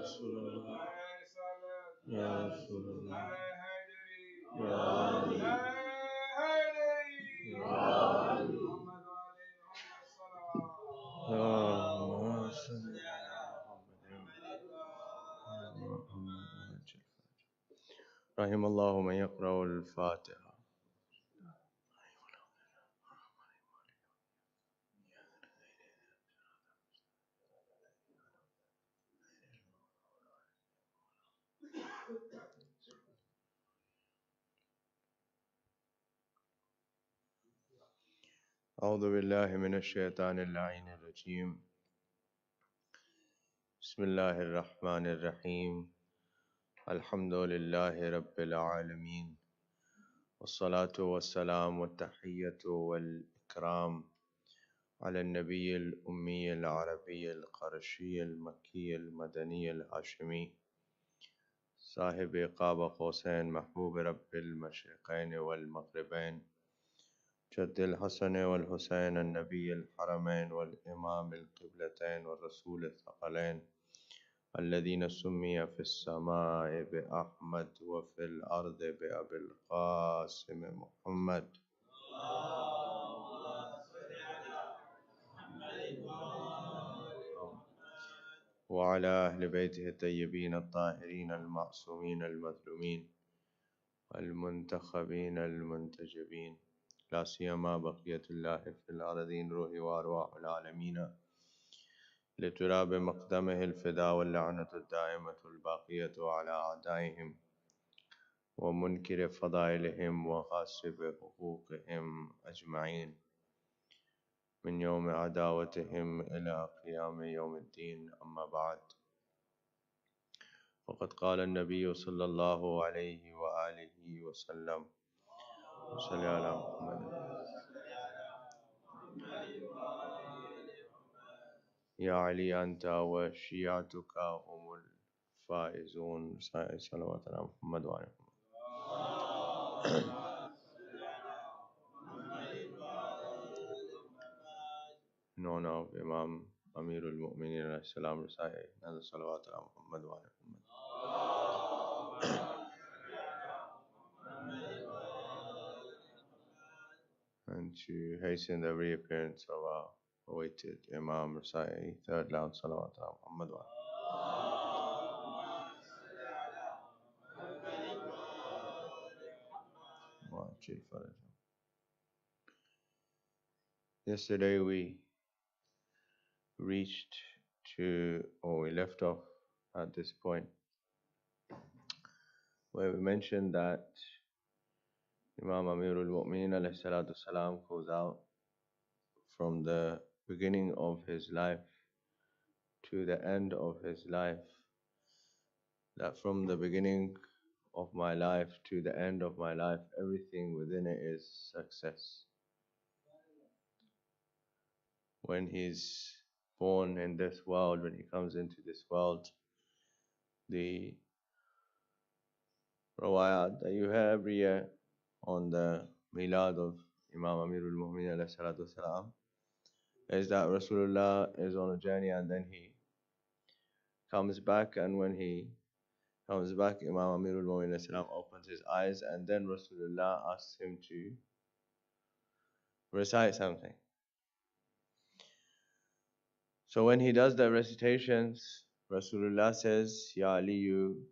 رسول الله يا رسول الله يا علي يا علي اللهم صل على محمد. رحم الله من يقرأ الفاتحة. أعوذ بالله من الشيطان اللعين الرجيم. بسم الله الرحمن الرحيم. الحمد لله رب العالمين، والصلاة والسلام والتحية والإكرام على النبي الأمي العربي القرشي المكي المدني الهاشمي صاحب قاب قوسين محبوب رب المشرقين والمغربين، جد الحسن والحسين النبي الحرمين والإمام القبلتين والرسول الثقلين، الذين سمي في السماء بأحمد وفي الأرض بأبي القاسم محمد. وعلى أهل بيته الطيبين الطاهرين المعصومين المظلومين المنتخبين المنتجبين، لا سيما بقية الله في الأرضين، روح وأرواح العالمين، لتراب مقدمه الفداء واللعنة الدائمة الباقية على أعدائهم ومنكر فضائلهم وغاصب حقوقهم أجمعين، من يوم عداوتهم إلى قيام يوم الدين. أما بعد، فقد قال النبي صلى الله عليه وآله وسلم: صل على محمد يا علي أنت وشيعتك هم الفائزون. صلوات على محمد وعلى محمد. In honor of Imam Amir al-Mu'minin alayhi salam, recite another salawat ala Muhammad wa ala Muhammad. And to hasten the reappearance of our awaited Imam, recite third loud salawat ala Muhammad wa ala Muhammad. Yesterday we reached to, or we left off at this point, where we mentioned that Imam Amir al-Mu'minin alayhi salatu salam goes out from the beginning of his life to the end of his life, that from the beginning of my life to the end of my life, everything within it is success. When he's born in this world, when he comes into this world, the rawayat that you hear every year on the milad of Imam Amir al-Mu'minin alayhi salatu salam is that Rasulullah is on a journey and then he comes back, and when he comes back, Imam Amir al-Mu'minin alayhi salam opens his eyes, and then Rasulullah asks him to recite something. So when he does the recitations, Rasulullah says, Ya Ali, you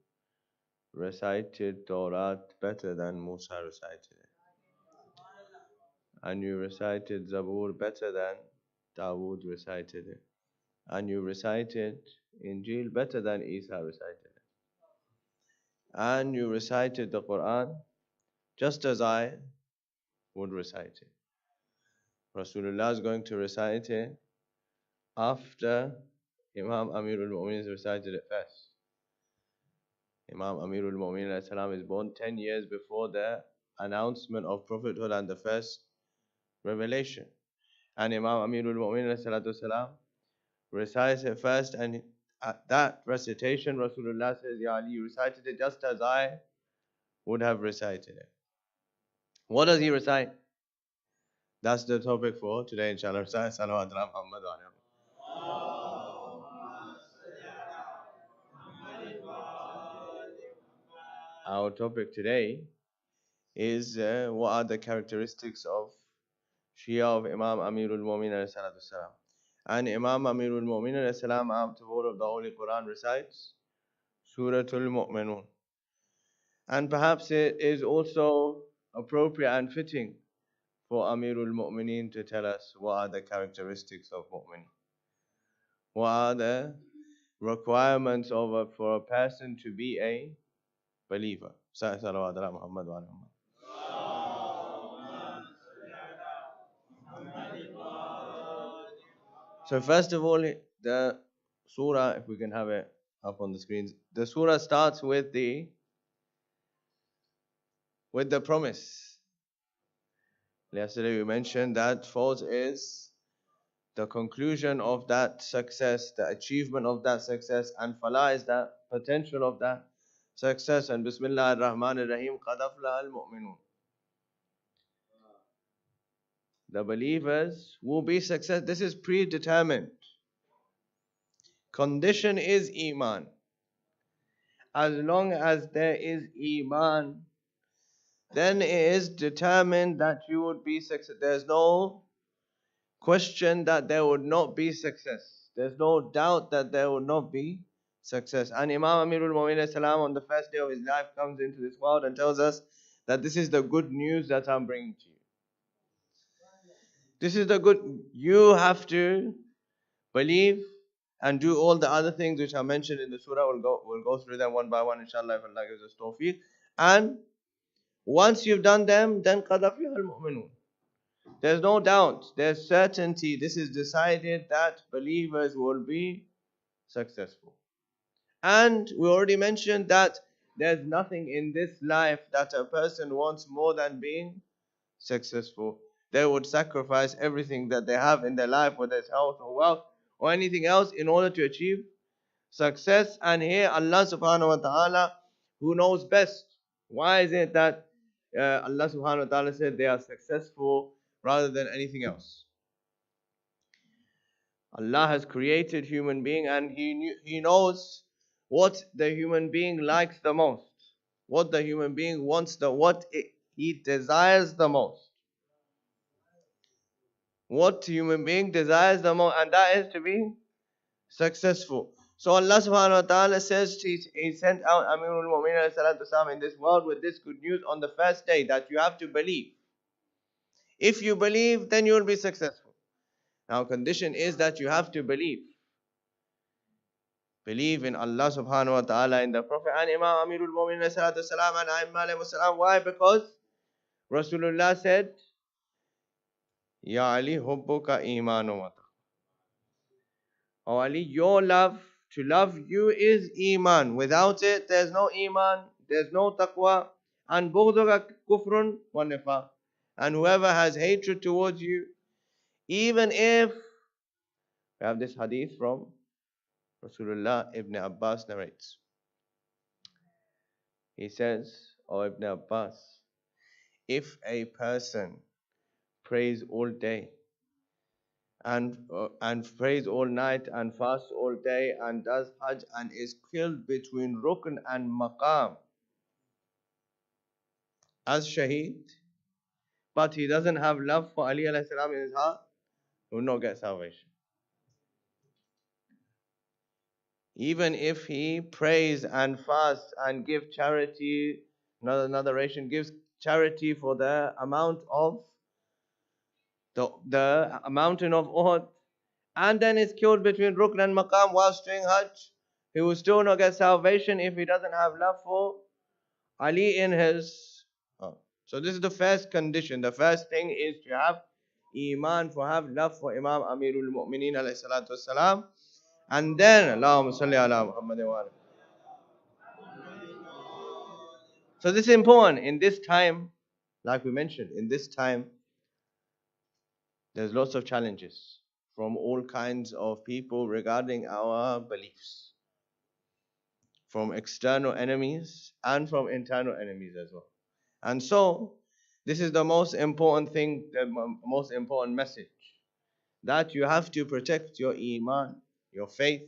recited Torah better than Musa recited it, and you recited Zabur better than Dawood recited it, and you recited Injil better than Isa recited it, and you recited the Quran just as I would recite it. Rasulullah is going to recite it after Imam Amir al-Mu'minin recited it first. Imam Amir al-Mu'minin is born 10 years before the announcement of prophethood and the first revelation. And Imam Amir al-Mu'minin recites it first, and at that recitation, Rasulullah says, Ya Ali, you recited it just as I would have recited it. What does he recite? That's the topic for today, inshallah. Recite Salawat ala Muhammad wa ala Muhammad. Our topic today is what are the characteristics of Shia of Imam Amirul Mu'minin alayhi salatu wasalam. And Imam Amirul Mu'minin alayhi salam, after word of the Holy Quran, recites Suratul Mu'minun. And perhaps it is also appropriate and fitting for Amirul Mu'minin to tell us what are the characteristics of Mu'min. What are the requirements for a person to be a believer. Salawat ala Muhammad wa ala Muhammad. So first of all, the surah, if we can have it up on the screens, the surah starts with the promise. Yesterday we mentioned that fawz is the conclusion of that success, the achievement of that success, and falah is the potential of that success. And Bismillah ar-Rahman ar-Rahim, qad aflaha al-mu'minun. The believers will be success. This is predetermined. Condition is Iman. As long as there is Iman, then it is determined that you would be success. There's no question that there would not be success. There's no doubt that there would not be success. And Imam Amirul Mu'minin salam on the first day of his life comes into this world and tells us that this is the good news that I'm bringing to you. This is the good. You have to believe and do all the other things which are mentioned in the surah. We'll go through them one by one, inshallah, if Allah gives us tawfiq. And once you've done them, then qad aflaha al-mu'minun. There's no doubt, there's certainty. This is decided that believers will be successful. And we already mentioned that there's nothing in this life that a person wants more than being successful. They would sacrifice everything that they have in their life, whether it's health or wealth or anything else, in order to achieve success. And here Allah subhanahu wa ta'ala, who knows best, why is it that Allah subhanahu wa ta'ala said they are successful rather than anything else? Allah has created human being and He knows what the human being likes the most, what the human being wants, he desires the most. What human being desires the most, and that is to be successful. So Allah subhanahu wa ta'ala says He sent out Amirul Mu'minin in this world with this good news on the first day, that you have to believe. If you believe, then you will be successful. Now condition is that you have to believe. Believe in Allah subhanahu wa ta'ala, in the Prophet and Imam Amirul Mu'minin and Aimma alayhi salam. Why? Because Rasulullah said, Ya Ali hubbuka imanu wa taqwa. Oh Ali, your love, to love you is Iman. Without it, there's no Iman, there's no taqwa. And bughduka kufrun wa nifaq. And whoever has hatred towards you, even if, we have this hadith from Rasulullah, Ibn Abbas narrates. He says, O Ibn Abbas, if a person prays all day and prays all night and fasts all day and does Hajj and is killed between Rukn and Maqam as Shaheed, but he doesn't have love for Ali alayhi salam in his heart, he will not get salvation. Even if he prays and fasts and gives charity, another narration gives charity for the amount of the mountain of Uhud, and then is killed between Rukn and Maqam whilst doing Hajj, he will still not get salvation if he doesn't have love for Ali in his heart. So this is the first condition. The first thing is to have Iman, to have love for Imam Amirul Mu'minin alayhi salatu wasalam. And then, Allahumma salli ala Muhammad wa ala. So this is important. In this time, like we mentioned, in this time, there's lots of challenges from all kinds of people regarding our beliefs. From external enemies and from internal enemies as well. And so, this is the most important thing, the most important message. That you have to protect your Iman, your faith,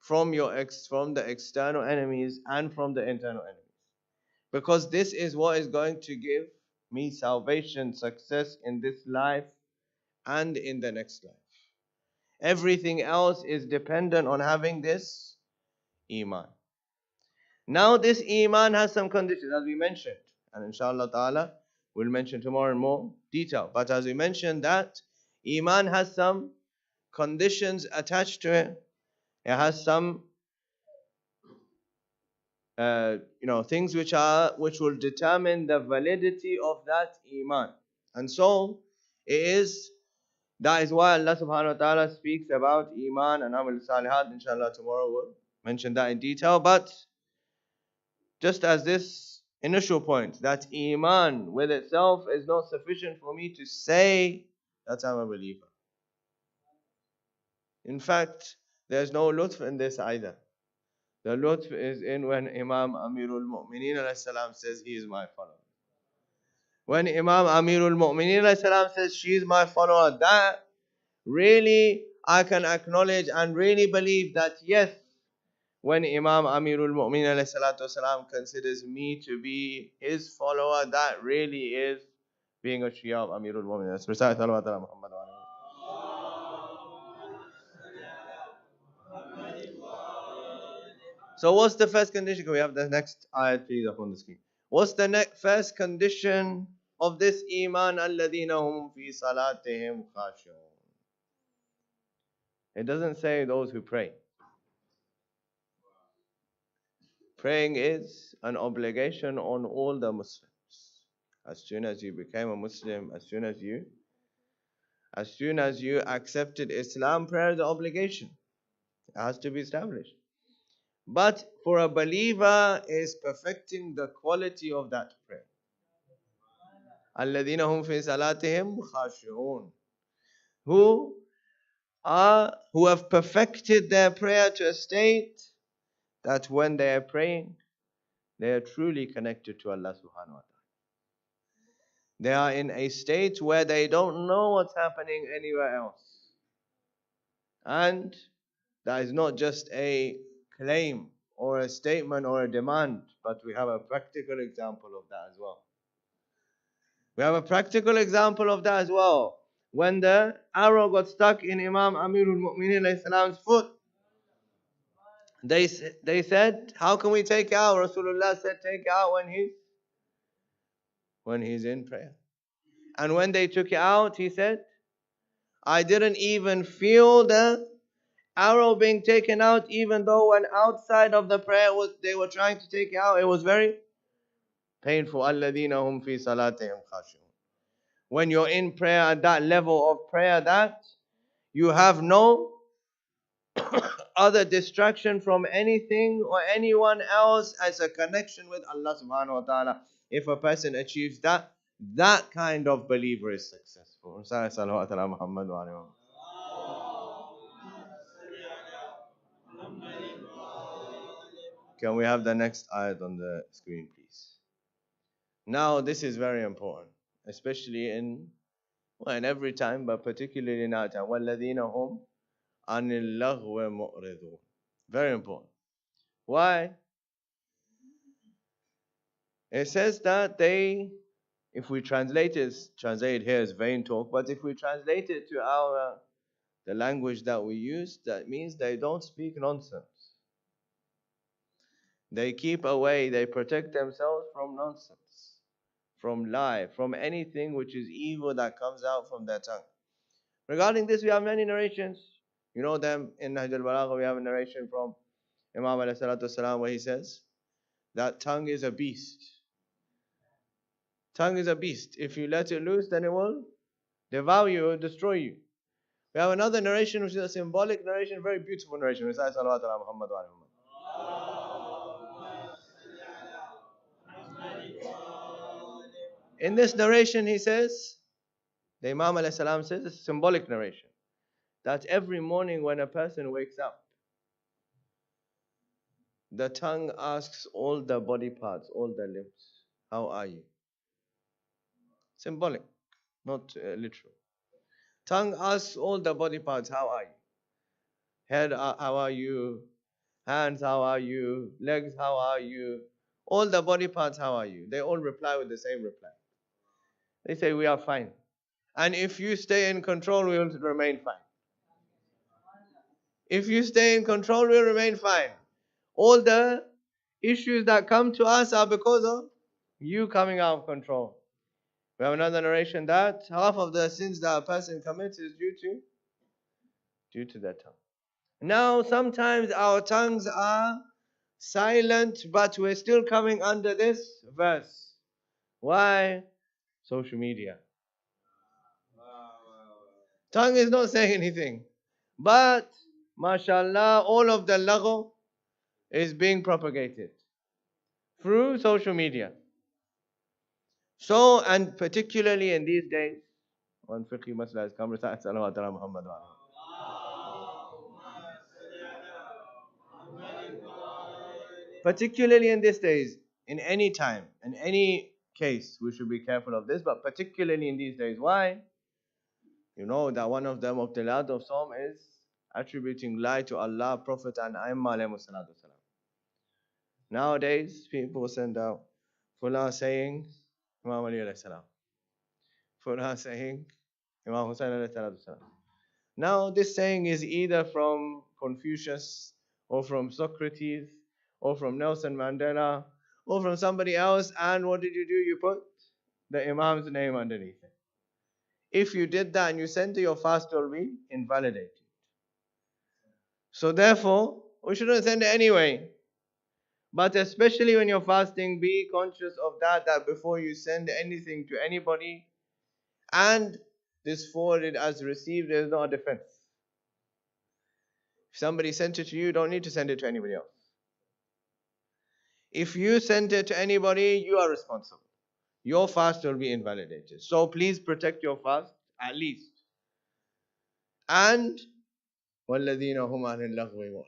from the external enemies and from the internal enemies. Because this is what is going to give me salvation, success in this life and in the next life. Everything else is dependent on having this Iman. Now this Iman has some conditions, as we mentioned, and inshallah ta'ala we'll mention tomorrow in more detail. But as we mentioned, that Iman has some conditions attached to it. It has some things which will determine the validity of that Iman. And so that is why Allah subhanahu wa ta'ala speaks about Iman and Amal Salihat. Inshallah tomorrow we'll mention that in detail. But just as this initial point, that Iman with itself is not sufficient for me to say that I'm a believer. In fact, there's no lutf in this either. The lutf is in when Imam Amirul Mu'mineen alayhi salam says he is my follower. When Imam Amirul Mu'mineen alayhi salam says she is my follower, that really I can acknowledge and really believe that yes, when Imam Amirul Mu'mineen alayhi salatu wasalam considers me to be his follower, that really is being a Shia of Amirul Mu'mineen. Let's recite Salawat ala Muhammad wa alayhi. So what's the first condition? Can we have the next ayat please up on the screen? What's the first condition of this Iman? الَّذِينَ هُمْ فِي صَلَاتِهِمْ خَاشِعُونَ. It doesn't say those who pray. Praying is an obligation on all the Muslims. As soon as you became a Muslim, as soon as you accepted Islam, prayer is an obligation. It has to be established. But for a believer is perfecting the quality of that prayer. الَّذِينَ هُمْ فِي صَلَاتِهِمْ خَاشِعُونَ. Who have perfected their prayer to a state that when they are praying, they are truly connected to Allah subhanahu wa ta'ala. They are in a state where they don't know what's happening anywhere else. And that is not just a claim or a statement or a demand, but we have a practical example of that as well. When the arrow got stuck in Imam Amirul Mu'mineen alayhi salam's foot, they said, how can we take it out? Rasulullah said, take it out when he's in prayer. And when they took it out, he said, I didn't even feel the arrow being taken out, even though when outside of the prayer they were trying to take it out, it was very painful. الَّذِينَ هُمْ فِي صَلَاتِهِمْ خَاشِعُونَ. When you're in prayer at that level of prayer, that you have no other distraction from anything or anyone else as a connection with Allah subhanahu wa ta'ala. If a person achieves that kind of believer is successful. Can we have the next ayat on the screen, please? Now, this is very important, especially in every time, but particularly in our time. وَالَّذِينَ هُمْ عَنِ اللَّغْوِ مُعْرِضُونَ. Very important. Why? It says that if we translate it here as vain talk, but if we translate it to the language that we use, that means they don't speak nonsense. They keep away, they protect themselves from nonsense, from lie, from anything which is evil that comes out from their tongue. Regarding this, we have many narrations. You know them in Nahj al-Balagha. We have a narration from Imam alayhi salatu wasalam where he says that tongue is a beast. Tongue is a beast. If you let it loose, then it will devour you or destroy you. We have another narration which is a symbolic narration, very beautiful narration. Recite salawat ala Muhammad wa alayhi. In this narration, he says, the Imam alayhi salam says, it's a symbolic narration, that every morning when a person wakes up, the tongue asks all the body parts, all the limbs, how are you? Symbolic, not literal. Tongue asks all the body parts, how are you? Head, how are you? Hands, how are you? Legs, how are you? All the body parts, how are you? They all reply with the same reply. They say, we are fine. And if you stay in control, we will remain fine. If you stay in control, we'll remain fine. All the issues that come to us are because of you coming out of control. We have another narration that half of the sins that a person commits is due to their tongue. Now, sometimes our tongues are silent, but we're still coming under this verse. Why? Social media. Tongue is not saying anything. But, mashallah, all of the lagho is being propagated through social media. So, and particularly in these days, when fiqh masla has come, recite salawat ala Muhammad wa ala. Particularly in these days, in any time, in any case, we should be careful of this, but particularly in these days. Why? You know that one of the mubtilat of Psalm is attributing lie to Allah, Prophet, and Aimma alayhi salatu wasalam. Nowadays, people send out Fulah saying Imam Ali alayhi salam, Fulah saying Imam Husayn alayhi salatu wasalam. Now, this saying is either from Confucius, or from Socrates, or from Nelson Mandela, or from somebody else, and what did you do? You put the Imam's name underneath it. If you did that and you sent to your fast, will be invalidated. So therefore, we shouldn't send it anyway. But especially when you're fasting, be conscious of that before you send anything to anybody, and this forwarded as received, there is no defense. If somebody sent it to you, you don't need to send it to anybody else. If you send it to anybody, you are responsible. Your fast will be invalidated. So please protect your fast at least. And والذين هم عن اللغو معرضون.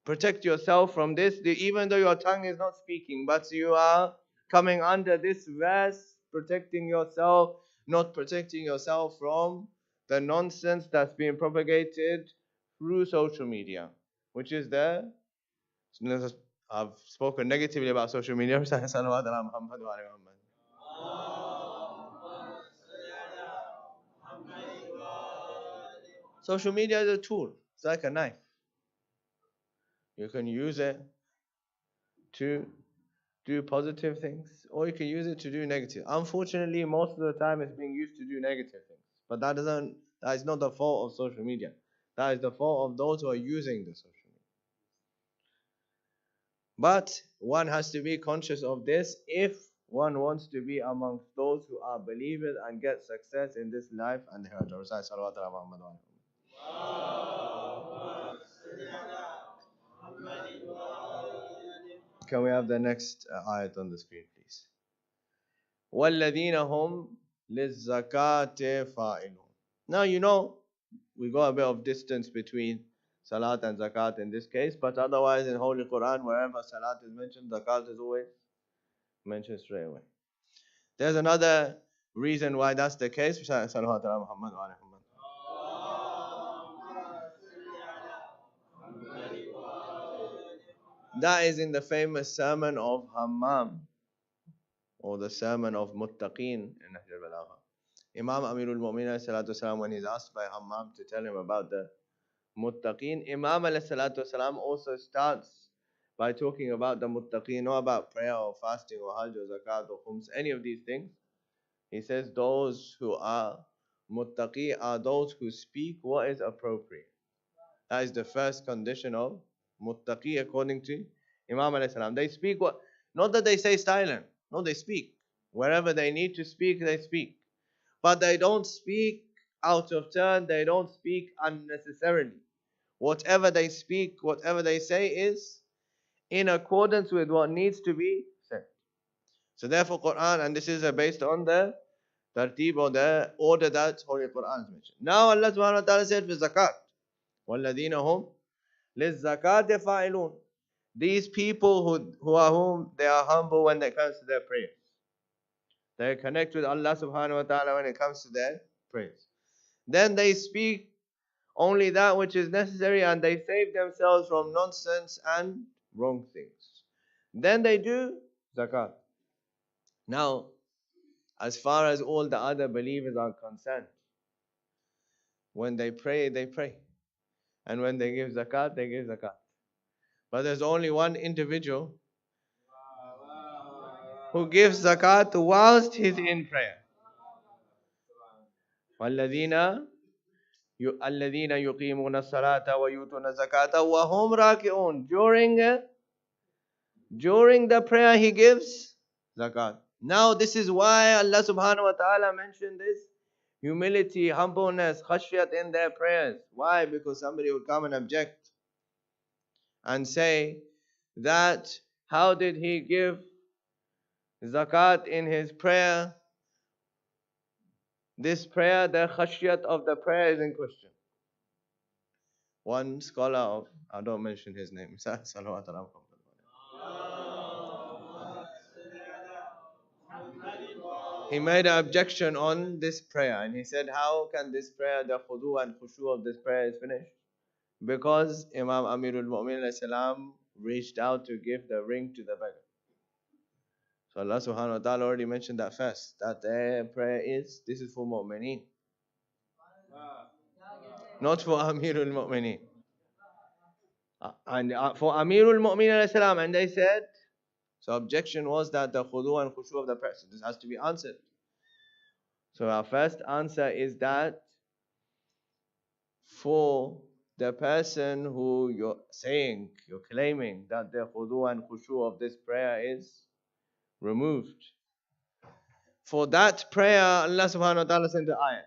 Protect yourself from this. Even though your tongue is not speaking, but you are coming under this verse, protecting yourself, not protecting yourself from the nonsense that's being propagated through social media, which is there. I've spoken negatively about social media. Social media is a tool. It's like a knife. You can use it to do positive things, or you can use it to do negative. Unfortunately, most of the time it's being used to do negative things. But that is not the fault of social media. That is the fault of those who are using the social media. But one has to be conscious of this if one wants to be amongst those who are believers and get success in this life and the hereafter. Can we have the next ayat on the screen, please? والذين هم للزكاة فاعلون. Now you know we got a bit of distance between salat and zakat in this case, but otherwise in Holy Quran, wherever salat is mentioned, zakat is always mentioned straight away. There's another reason why that's the case. That is in the famous sermon of Hammam, or the sermon of Muttaqeen in Nahj al-Balagha. Imam Amirul Mu'minin when he's asked by Hammam to tell him about the Muttaqeen, Imam also starts by talking about the Muttaqeen, not about prayer or fasting or Hajj or Zakat or Khums, any of these things. He says those who are Muttaqi are those who speak what is appropriate. That is the first condition of Muttaqi according to Imam alayhi. They speak what, not that they say silent, no, they speak. Wherever they need to speak, they speak. But they don't speak out of turn, they don't speak unnecessarily. Whatever they speak, whatever they say is in accordance with what needs to be said. So therefore Quran, and this is based on the tartib or the order that Holy Quran is mentioned. Now Allah subhanahu wa ta'ala said for zakat, والذين هم للزكاة فاعلون. These people whom they are humble when it comes to their prayers. They connect with Allah subhanahu wa ta'ala when it comes to their prayers. Then they speak only that which is necessary, and they save themselves from nonsense and wrong things. Then they do zakat. Now, as far as all the other believers are concerned, when they pray, they pray. And when they give zakat, they give zakat. But there's only one individual who gives zakat whilst he's in prayer. والذين الذين يقيمون الصلاة ويؤتون الزكاة وهم راكعون. During the prayer he gives zakat. Now this is why Allah subhanahu wa ta'ala mentioned this humility, humbleness, khashyat in their prayers. Why? Because somebody would come and object and say that how did he give zakat in his prayer? This prayer, the khashyat of the prayer is in question. One scholar of, I don't mention his name, he made an objection on this prayer and he said, how can this prayer, the khudu and khushu of this prayer is finished? Because Imam Amirul Mu'minin salam reached out to give the ring to the beggar. So Allah subhanahu wa ta'ala already mentioned that first, that their prayer is, this is for mu'mineen, not for Amirul Mu'minin. And for Amirul Mu'minin salam, and they said, so objection was that the khudu and khushu of the prayer, so this has to be answered. So our first answer is that for the person who you're saying, you're claiming that the khudu and khushu of this prayer is removed, for that prayer Allah subhanahu wa ta'ala sent the ayat.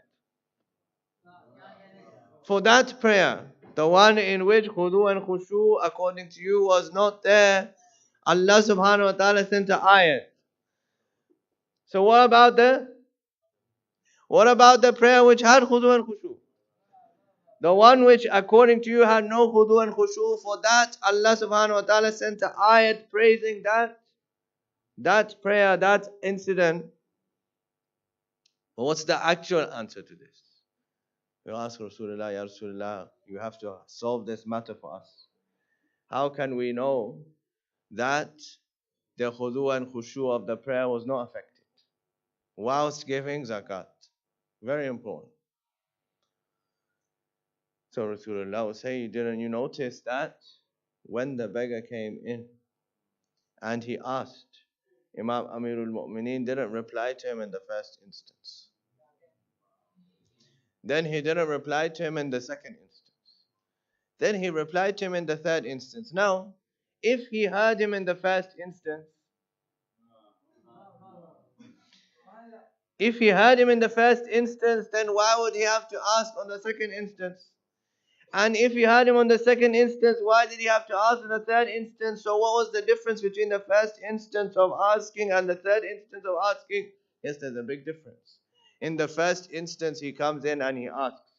For that prayer, the one in which khudu and khushu according to you was not there, Allah subhanahu wa ta'ala sent the ayat. So what about the prayer which had khudu and khushu? The one which according to you had no khudu and khushu, for that Allah subhanahu wa ta'ala sent an ayat praising that prayer, that incident. But what's the actual answer to this? We ask Rasulullah, Ya Rasulullah, you have to solve this matter for us. How can we know that the khudu and khushu of the prayer was not affected whilst giving zakat? Very important. So Rasulullah will say, didn't you notice that when the beggar came in and he asked, Imam Amirul Mu'mineen didn't reply to him in the first instance. Then he didn't reply to him in the second instance. Then he replied to him in the third instance. Now, if he heard him in the first instance, then why would he have to ask on the second instance? And if he heard him on the second instance, why did he have to ask in the third instance? So what was the difference between the first instance of asking and the third instance of asking? Yes, there's a big difference. In the first instance, he comes in and he asks.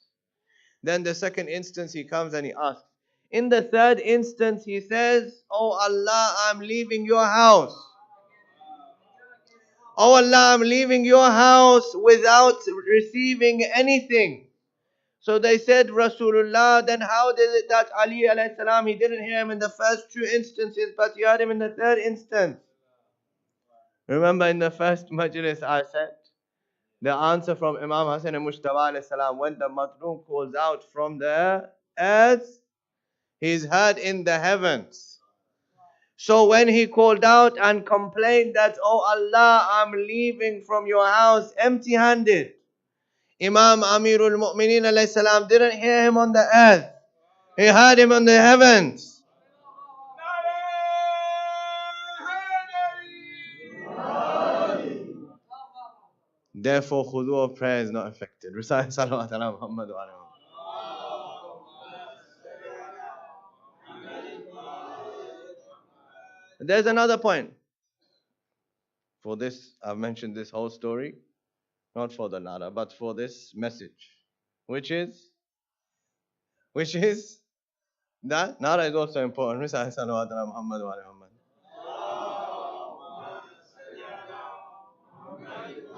Then the second instance, he comes and he asks. In the third instance, he says, Oh Allah, I'm leaving your house. Oh Allah, I'm leaving your house without receiving anything. So they said, Rasulullah, then how did it that Ali alayhi salam, he didn't hear him in the first two instances, but he heard him in the third instance? Remember in the first majlis I said, the answer from Imam Husayn and Mujtaba alayhi salam, when the Matloom calls out from the earth, he's heard in the heavens. So when he called out and complained that, Oh Allah, I'm leaving from your house empty-handed, Imam Amirul Mu'mineen alayhi salam didn't hear him on the earth. He heard him on the heavens. Therefore, khudu of prayer is not affected. Recite salawat ala Muhammad wa ala There's another point. For this, I've mentioned this whole story, not for the nara, but for this message, which is that nara is also important. Recite salawat ala Muhammad wa ala Muhammad.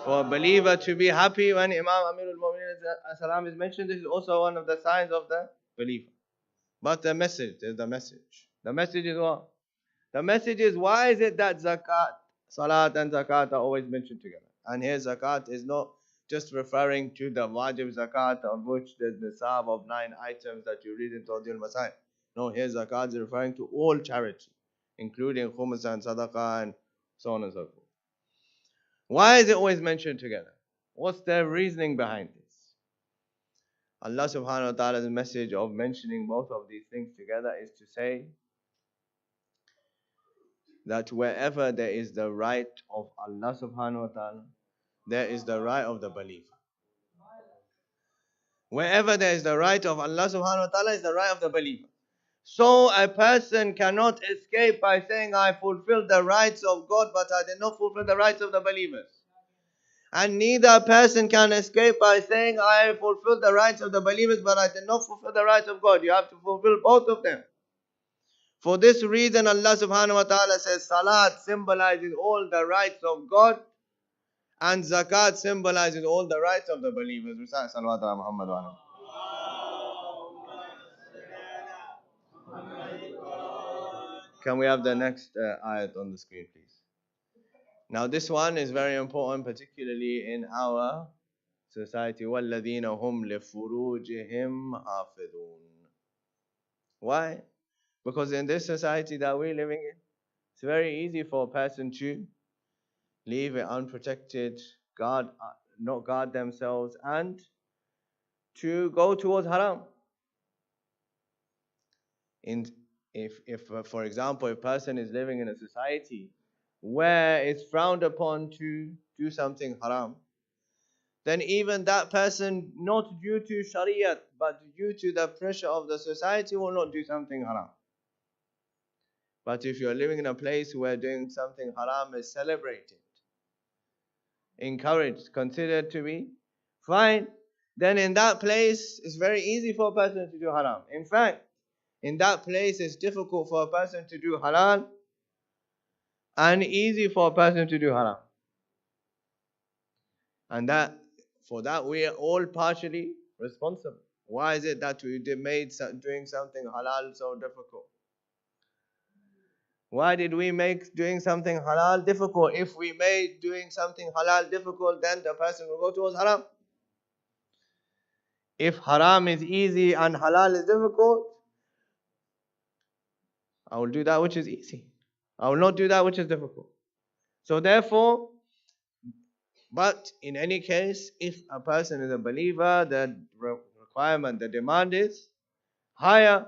For a believer to be happy when Imam Amirul Mu'mineen is mentioned, this is also one of the signs of the believer. But the message is the message. The message is what? The message is, why is it that zakat, salat and zakat are always mentioned together? And here zakat is not just referring to the wajib zakat, of which there's the nisab of 9 items that you read in Tawdil Masai. No, here zakat is referring to all charity, including khums and sadaqah and so on and so forth. Why is it always mentioned together? What's their reasoning behind this? Allah subhanahu wa ta'ala's message of mentioning both of these things together is to say that wherever there is the right of Allah subhanahu wa ta'ala, there is the right of the believer. Wherever there is the right of Allah subhanahu wa ta'ala is the right of the believer. So a person cannot escape by saying, I fulfilled the rights of God, but I did not fulfill the rights of the believers. And neither a person can escape by saying, I fulfilled the rights of the believers, but I did not fulfill the rights of God. You have to fulfill both of them. For this reason, Allah subhanahu wa ta'ala says, Salat symbolizes all the rights of God, and zakat symbolizes all the rights of the believers. Recite salawat ala Muhammad wa ala. Can we have the next ayat on the screen, please? Now this one is very important, particularly in our society. والذين هم لفروجهم حافظون. Why? Because in this society that we're living in, it's very easy for a person to leave it unprotected, not guard themselves, and to go towards haram. If for example, a person is living in a society where it's frowned upon to do something haram, then even that person, not due to Shariat, but due to the pressure of the society, will not do something haram. But if you're living in a place where doing something haram is celebrated, encouraged, considered to be fine, then in that place it's very easy for a person to do haram. In fact, in that place it's difficult for a person to do halal and easy for a person to do haram. And for that we are all partially responsible. Why is it that we made doing something halal so difficult? Why did we make doing something halal difficult? If we made doing something halal difficult, then the person will go towards haram. If haram is easy and halal is difficult, I will do that which is easy. I will not do that which is difficult. So therefore, but in any case, if a person is a believer, the requirement, the demand is higher.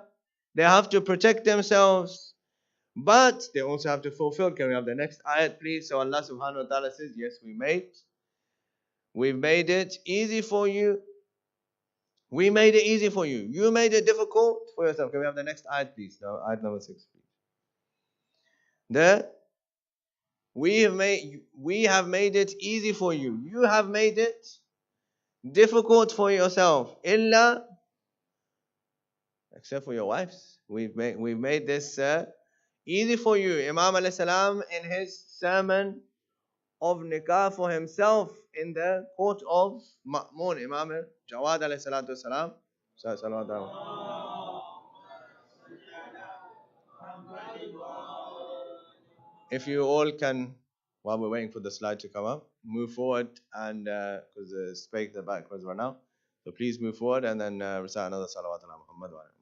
They have to protect themselves, but they also have to fulfill. Can we have the next ayat, please? So Allah subhanahu wa ta'ala says, yes, we've made it easy for you. We made it easy for you. You made it difficult for yourself. Can we have the next ayat, please? Now, ayat number 6, please. We have made it easy for you. You have made it difficult for yourself. Illa, except for your wives. We've made this easy for you. Imam alayhi salam in his sermon of nikah for himself in the court of Ma'mun, Imam Jawad alayhi salatu salam. If you all can, while we're waiting for the slide to come up, move forward and because the space the back was run out, so please move forward and then recite another salawat ala Muhammad wa ala.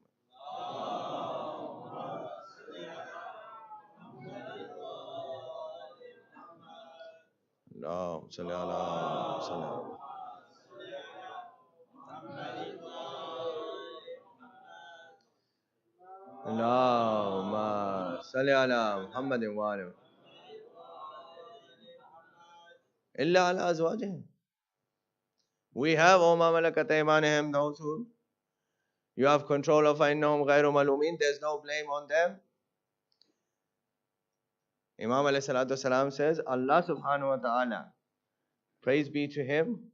اللهم صل على وسلم. اللهم صل على محمد وآله إلا على أزواجهم. We have O ma malakat aymanihim, those who you have control of, فإنهم غير ملومين, there's no blame on them. Imam alayhi salatu salam says, Allah subhanahu wa ta'ala, praise be to him,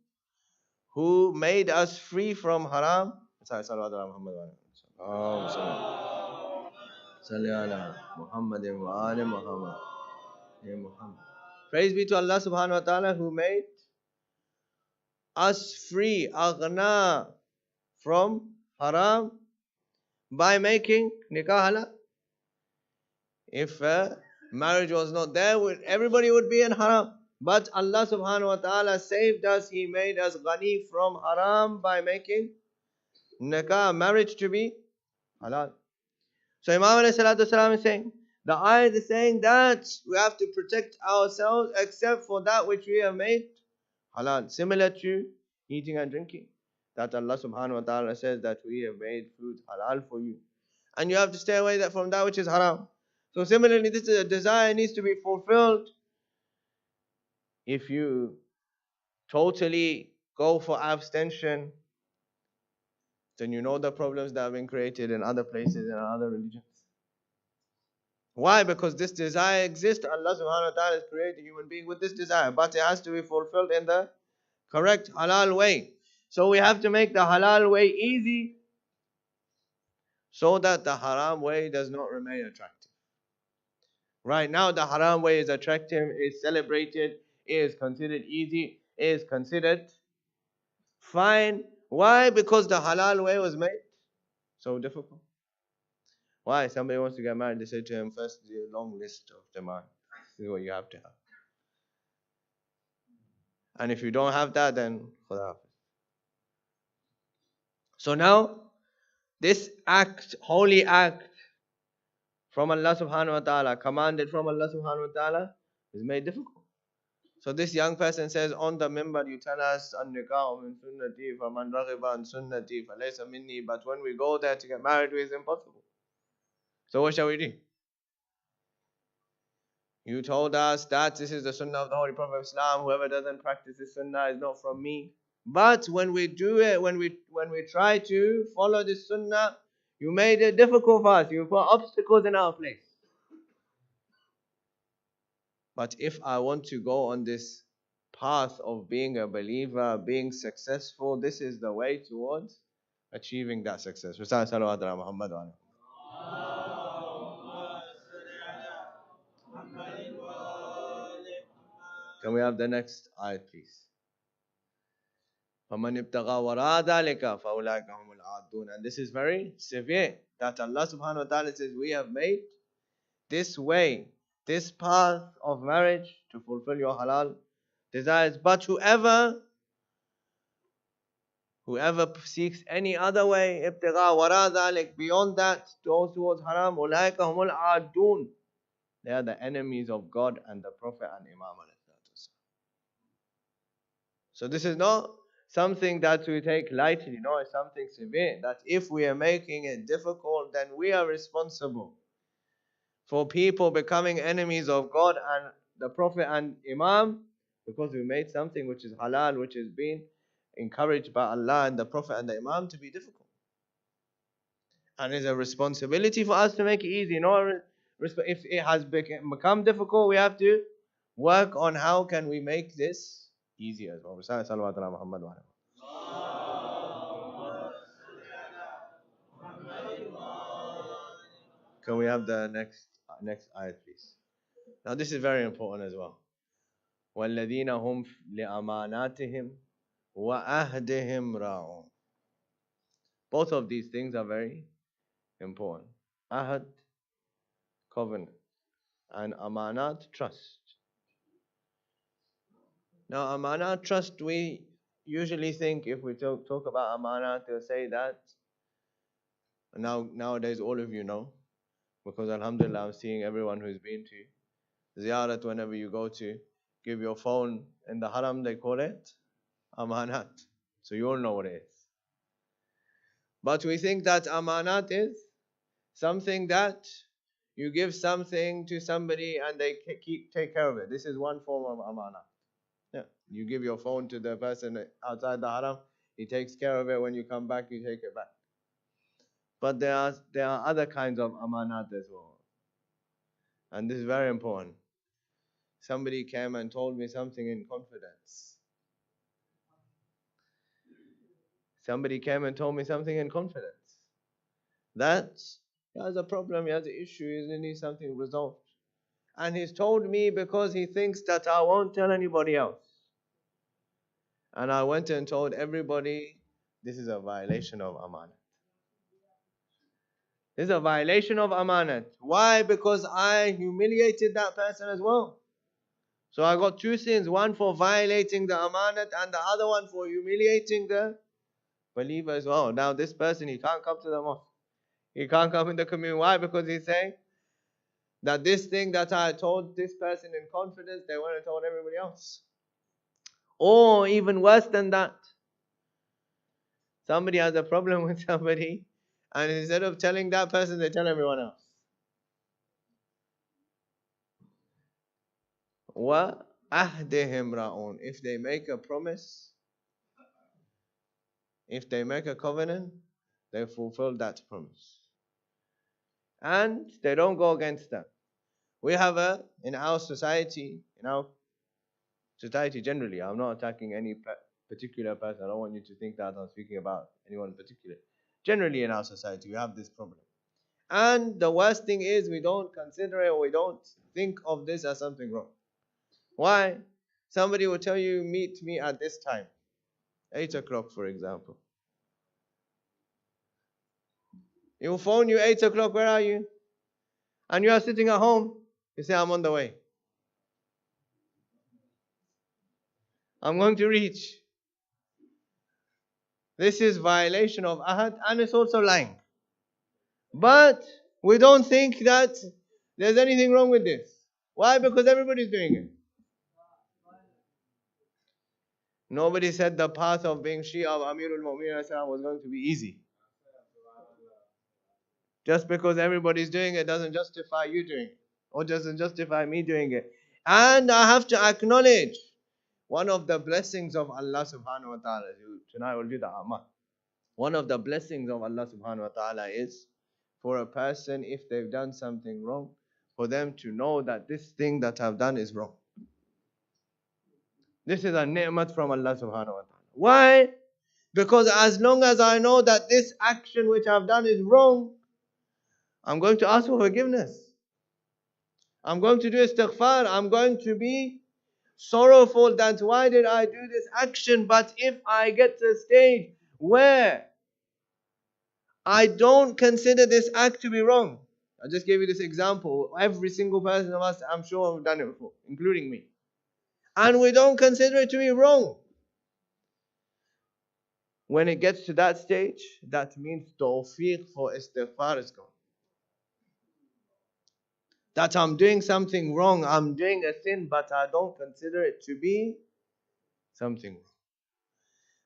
who made us free from haram. Salawat ala Muhammad wa ala Muhammad. Praise be to Allah subhanahu wa ta'ala, who made us free, aghna, from haram by making nikah halal. If marriage was not there, everybody would be in haram. But Allah subhanahu wa ta'ala saved us. He made us ghani from haram by making nikah, marriage, to be halal. So Imam alayhi salatu wasalam is saying, the ayat is saying that we have to protect ourselves except for that which we have made halal. Similar to eating and drinking. That Allah subhanahu wa ta'ala says that we have made food halal for you. And you have to stay away from that which is haram. So similarly, this is a desire needs to be fulfilled. If you totally go for abstention, then you know the problems that have been created in other places and other religions. Why? Because this desire exists. Allah subhanahu wa ta'ala has created a human being with this desire, but it has to be fulfilled in the correct halal way. So we have to make the halal way easy so that the haram way does not remain attractive. Right now the haram way is attractive, is celebrated, is considered easy, is considered fine. Why? Because the halal way was made so difficult. Why? Somebody wants to get married, they say to him, first the long list of demand. This is what you have to have. And if you don't have that, then Khuda Hafiz. So now, this act, holy act from Allah subhanahu wa ta'ala, commanded from Allah subhanahu wa ta'ala, is made difficult. So this young person says, on the minbar you tell us, an-nikahu min sunnati, faman raghiba an sunnati, falaysa minni. But when we go there to get married, it's impossible. So what shall we do? You told us that this is the sunnah of the Holy Prophet of Islam. Whoever doesn't practice this sunnah is not from me. But when we do it, when we try to follow this sunnah, you made it difficult for us. You put obstacles in our place. But if I want to go on this path of being a believer, being successful, this is the way towards achieving that success. Can we have the next ayat, please? فَمَنِ ابْتَغَى وَرَاءَ ذَلِكَ فَأُولَٰئِكَ هُمُ الْعَادُونَ. And this is very severe, that Allah subhanahu wa ta'ala says, we have made this way, this path of marriage to fulfill your halal desires. But whoever seeks any other way, ابْتِغَى وَرَاءَ ذَلِكَ, beyond that, goes towards haram, أُولَٰئِكَ هُمُ الْعَادُونَ. They are the enemies of God and the Prophet and Imam. So this is not something that we take lightly. No, it's something severe. That if we are making it difficult, then we are responsible for people becoming enemies of God and the Prophet and Imam, because we made something which is halal, which is being encouraged by Allah and the Prophet and the Imam to be difficult. And it's a responsibility for us to make it easy. If it has become difficult, we have to work on how can we make this easy as well. Can we have the next ayat, please? Now this is very important as well. والذين هم لأماناتهم وعهدهم راعون. Both of these things are very important. Ahad, covenant, and amanat, trust. Now amanat, trust, we usually think if we talk about amanat, they'll say that, nowadays all of you know, because alhamdulillah I'm seeing everyone who's been to ziyarat, whenever you go to give your phone in the haram, they call it amanat. So you all know what it is. But we think that amanat is something that you give something to somebody and they take care of it. This is one form of amanat. Yeah. You give your phone to the person outside the haram, he takes care of it. When you come back, you take it back. But there are other kinds of amanat as well. And this is very important. Somebody came and told me something in confidence. That he has a problem, he has an issue, he needs something resolved. And he's told me because he thinks that I won't tell anybody else. And I went and told everybody, this is a violation of amanat. This is a violation of amanat. Why? Because I humiliated that person as well. So I got two sins, one for violating the amanat and the other one for humiliating the believer as well. Now this person, he can't come to the mosque. He can't come in the community. Why? Because he's saying that this thing that I told this person in confidence, they went and told everybody else. Or even worse than that, somebody has a problem with somebody, and instead of telling that person, they tell everyone else. وَأَهْدِهِمْ رَاءُونَ. If they make a promise, if they make a covenant, they fulfill that promise. And they don't go against them. We have in our society generally, I'm not attacking any particular person. I don't want you to think that I'm speaking about anyone in particular. Generally in our society, we have this problem. And the worst thing is we don't consider it, or we don't think of this as something wrong. Why? Somebody will tell you, meet me at this time, 8 o'clock for example. He will phone you 8 o'clock, where are you? And you are sitting at home. You say, I'm on the way. I'm going to reach. This is violation of ahad, and it's also lying. But we don't think that there's anything wrong with this. Why? Because everybody's doing it. Nobody said the path of being Shia of Imam was going to be easy. Just because everybody's doing it doesn't justify you doing it, or doesn't justify me doing it. And I have to acknowledge one of the blessings of Allah subhanahu wa ta'ala. Tonight will be the amal. One of the blessings of Allah subhanahu wa ta'ala is for a person, if they've done something wrong, for them to know that this thing that I've done is wrong. This is a ni'mat from Allah subhanahu wa ta'ala. Why? Because as long as I know that this action which I've done is wrong, I'm going to ask for forgiveness. I'm going to do istighfar. I'm going to be sorrowful that why did I do this action? But if I get to a stage where I don't consider this act to be wrong, I just gave you this example. Every single person of us, I'm sure, have done it before, including me. And we don't consider it to be wrong. When it gets to that stage, that means tawfiq for istighfar is gone. That I'm doing something wrong, I'm doing a sin, but I don't consider it to be something wrong.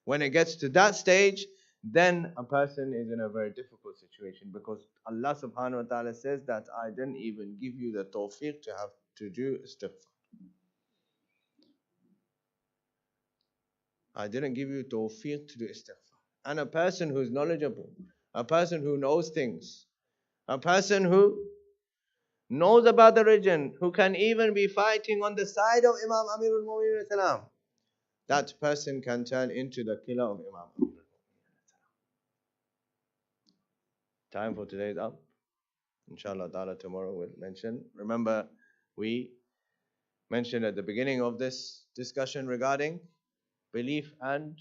When it gets to that stage, then a person is in a very difficult situation, because Allah subhanahu wa ta'ala says that I didn't even give you the tawfiq to have to do istighfar. I didn't give you tawfiq to do istighfar. And a person who is knowledgeable, a person who knows things, a person who knows about the religion, who can even be fighting on the side of Imam Amirul Mu'mineen salam, that person can turn into the killer of Imam Amirul Mu'mineen. Time for today is up. Inshallah ta'ala, tomorrow we'll mention. Remember, we mentioned at the beginning of this discussion regarding belief and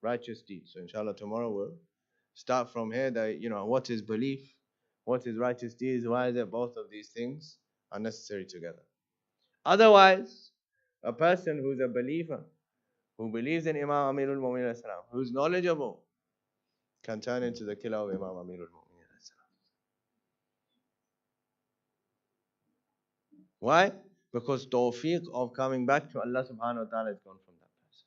righteous deeds. So inshallah tomorrow we'll start from here that, what is belief? What is righteous deeds? Why is it both of these things are necessary together? Otherwise, a person who's a believer, who believes in Imam Amirul Mu'mineen, who's knowledgeable, can turn into the killer of Imam Amirul Mu'mineen. Why? Because tawfiq of coming back to Allah subhanahu wa ta'ala is gone from that person.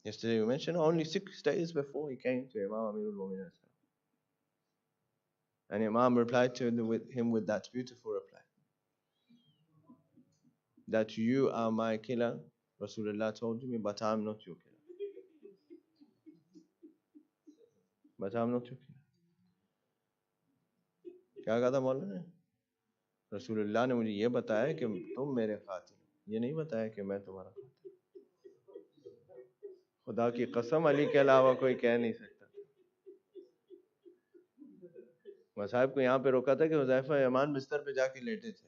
Yesterday we mentioned only 6 days before he came to Imam Amirul Mu'mineen, and Imam replied to him with that beautiful reply, that you are my killer. Rasulullah told me, but I'm not your killer. But I'm not your killer. क्या कहा था मौला ने? रसूलुल्लाह ने मुझे ये बताया कि तुम मेरे कातिल, ये नहीं बताया कि मैं तुम्हारा कातिल। खुदा की कसम अली के अलावा कोई कह नहीं सकता। मैं साहब को यहाँ पे रोका था कि हुज़ैफा यमान बिस्तर पे जाके लेटे थे,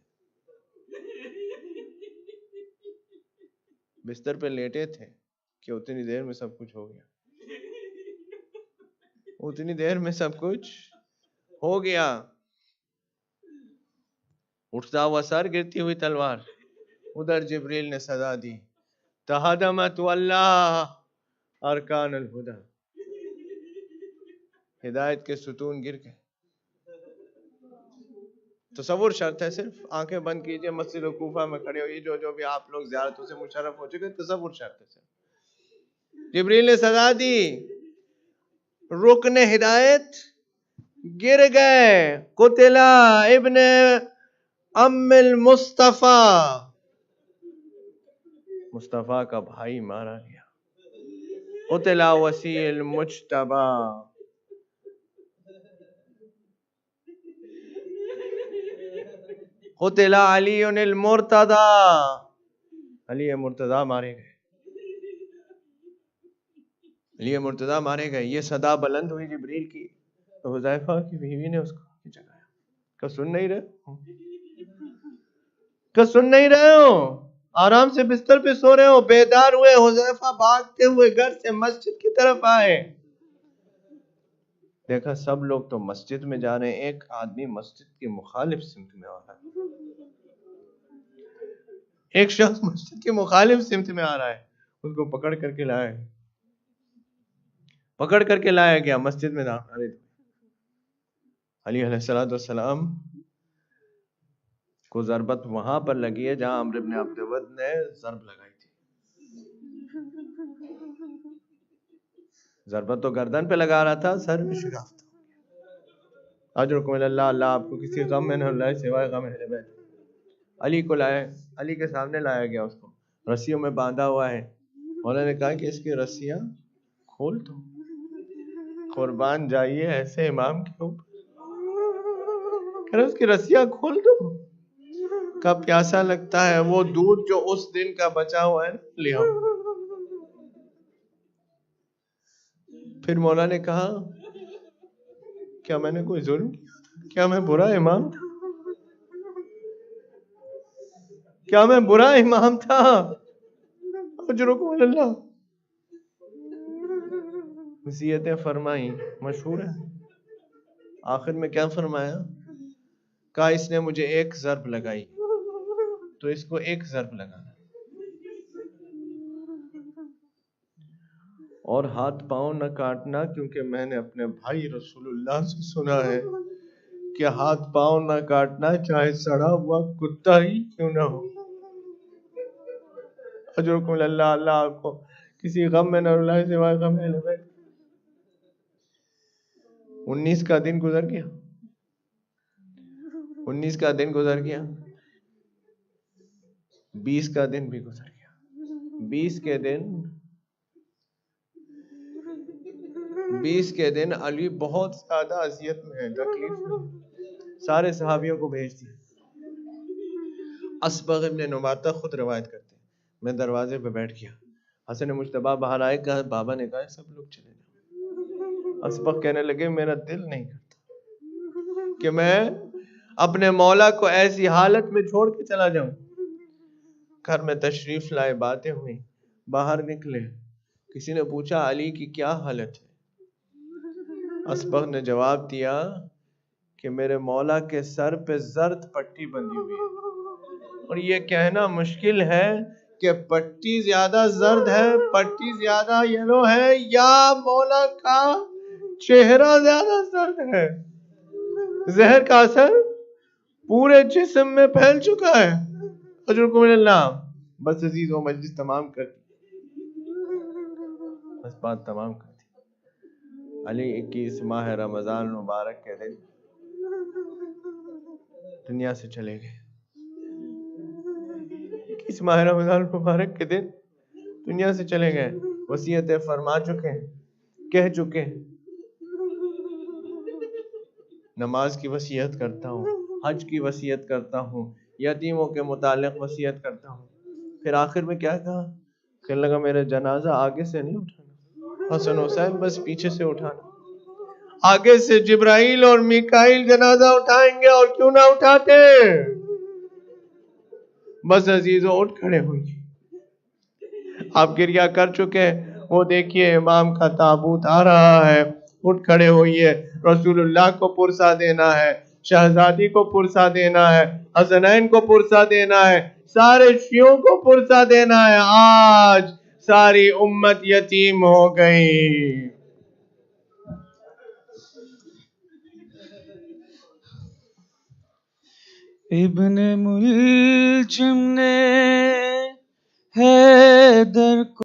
बिस्तर पे लेटे थे कि उतनी देर में सब कुछ हो गया। اتنی دیر میں سب کچھ ہو گیا. اٹھتا ہوا سر، گرتی ہوئی تلوار. ادھر جبریل نے صدا دی، تہدمت واللہ ارکان الہدی، ہدایت کے ستون گر گئے. تصور شرط ہے، صرف آنکھیں بند کیجئے، مسجد کوفہ میں کھڑے ہوئیے، جو بھی آپ لوگ زیارتوں سے مشرف ہو چکے، تصور شرط ہے صرف. جبریل نے صدا دی، رکن ہدایت گر گئے. قتل ابن ام المصطفیٰ، مصطفیٰ کا بھائی مارا گیا. قتل وسیع المجتبی، قتل علی المرتضی، علی مرتضی مارے گئے. علی مرتضی مارے گئے. یہ صدا بلند ہوئی جبریل کی تو حذیفہ کی بیوی نے اس کو جگایا. کہ سن نہیں رہے ہو؟ کہ سن نہیں رہے ہو؟ آرام سے بستر پہ سو رہے ہو. بیدار ہوئے. حذیفہ بھاگتے ہوئے گھر سے مسجد کی طرف آئے. دیکھا سب لوگ تو مسجد میں جا رہے ہیں، ایک آدمی مسجد کی مخالف سمت میں آ رہا ہے. ایک شخص مسجد کی مخالف سمت میں آ رہا ہے. اس کو پکڑ کر کے لائے، پکڑ کر کے لایا گیا مسجد میں. علی علیہ السلام کو ضربت وہاں پر لگی ہے جہاں عمرو بن عبد ود نے ضرب لگائی تھی. ضربت تو گردن پہ لگا رہا تھا، سر میں شگافت. اجرکم اللہ، اللہ آپ کو کسی غم میں نہ لائے سوائے غم اہل بیت. علی کو لائے، علی کے سامنے لایا گیا. اس کو رسیوں میں باندھا ہوا ہے. مولا نے کہا کہ اس کی رسیاں کھول دو، قربان جائیے ایسے امام کے اوپر. اس کی رسیاں کھول دو. کب پیاسا لگتا ہے وہ دودھ جو اس دن کا بچا ہوا ہے لے آؤ. پھر مولا نے کہا کیا میں نے کوئی ظلم کیا؟ کیا میں برا امام تھا؟ کیا میں برا امام تھا؟ اجرکم اللہ. وصیتیں فرمائی، مشہور ہے. آخر میں کیا فرمایا؟ کہا اس نے مجھے ایک ضرب لگائی تو اس کو ایک ضرب لگانا، اور ہاتھ پاؤں نہ کاٹنا، کیونکہ میں نے اپنے بھائی رسول اللہ سے سنا ہے کہ ہاتھ پاؤں نہ کاٹنا چاہے سڑا ہوا کتا ہی کیوں نہ ہو. اجرکم اللہ، اللہ آپ کو کسی غم میں نہ رلائے سوائے غم اہل بیت. 19 کا دن گزر گیا. 19 کا دن گزر گیا. 20 کا دن بھی گزر گیا. 20 کے دن علی بہت زیادہ اذیت میں ہے، تکلیف میں. سارے صحابیوں کو بھیج دیا. اسبغ ابن نباتہ خود روایت کرتے ہیں، میں دروازے پہ بیٹھ گیا. حسن مجتبی باہر آئے. کہا بابا نے کہا سب لوگ چلے جاؤ. اسبغ کہنے لگے میرا دل نہیں کرتا کہ میں اپنے مولا کو ایسی حالت میں چھوڑ کے چلا جاؤں. گھر میں تشریف لائے، باتیں ہوئی، باہر نکلے. کسی نے پوچھا علی کی کیا حالت ہے؟ اسبغ نے جواب دیا کہ میرے مولا کے سر پہ زرد پٹی بندھی ہوئی ہے، اور یہ کہنا مشکل ہے کہ پٹی زیادہ زرد ہے، پٹی زیادہ یلو ہے، یا مولا کا چہرہ زیادہ زرد ہے. زہر کا اثر پورے جسم میں پھیل چکا ہے. اجرکم اللہ. بس عزیز و مجلس تمام کر دی، بس بات تمام کر دی. علی 21 ماہ رمضان مبارک کے دن دنیا سے چلے گئے. 21 ماہ رمضان مبارک کے دن دنیا سے چلے گئے. وصیتیں فرما چکے، کہہ چکے. نماز کی وصیت کرتا ہوں، حج کی وصیت کرتا ہوں، یتیموں کے متعلق وصیت کرتا ہوں. پھر آخر میں کیا کہا؟ کہنے لگا میرا جنازہ آگے سے نہیں اٹھانا، حسن حسین بس پیچھے سے اٹھانا. آگے سے جبرائیل اور میکائیل جنازہ اٹھائیں گے، اور کیوں نہ اٹھاتے. بس عزیزو اٹھ کھڑے ہوئیے. آپ گریہ کر چکے. وہ دیکھیے امام کا تابوت آ رہا ہے. اٹھ کھڑے ہوئیے، رسول اللہ کو پرسہ دینا ہے، شہزادی کو پرسہ دینا ہے، حسنین کو پرسہ دینا ہے، سارے شیعوں کو پرسہ دینا ہے. آج ساری امت یتیم ہو گئی. ابن ملجم نے حیدر کو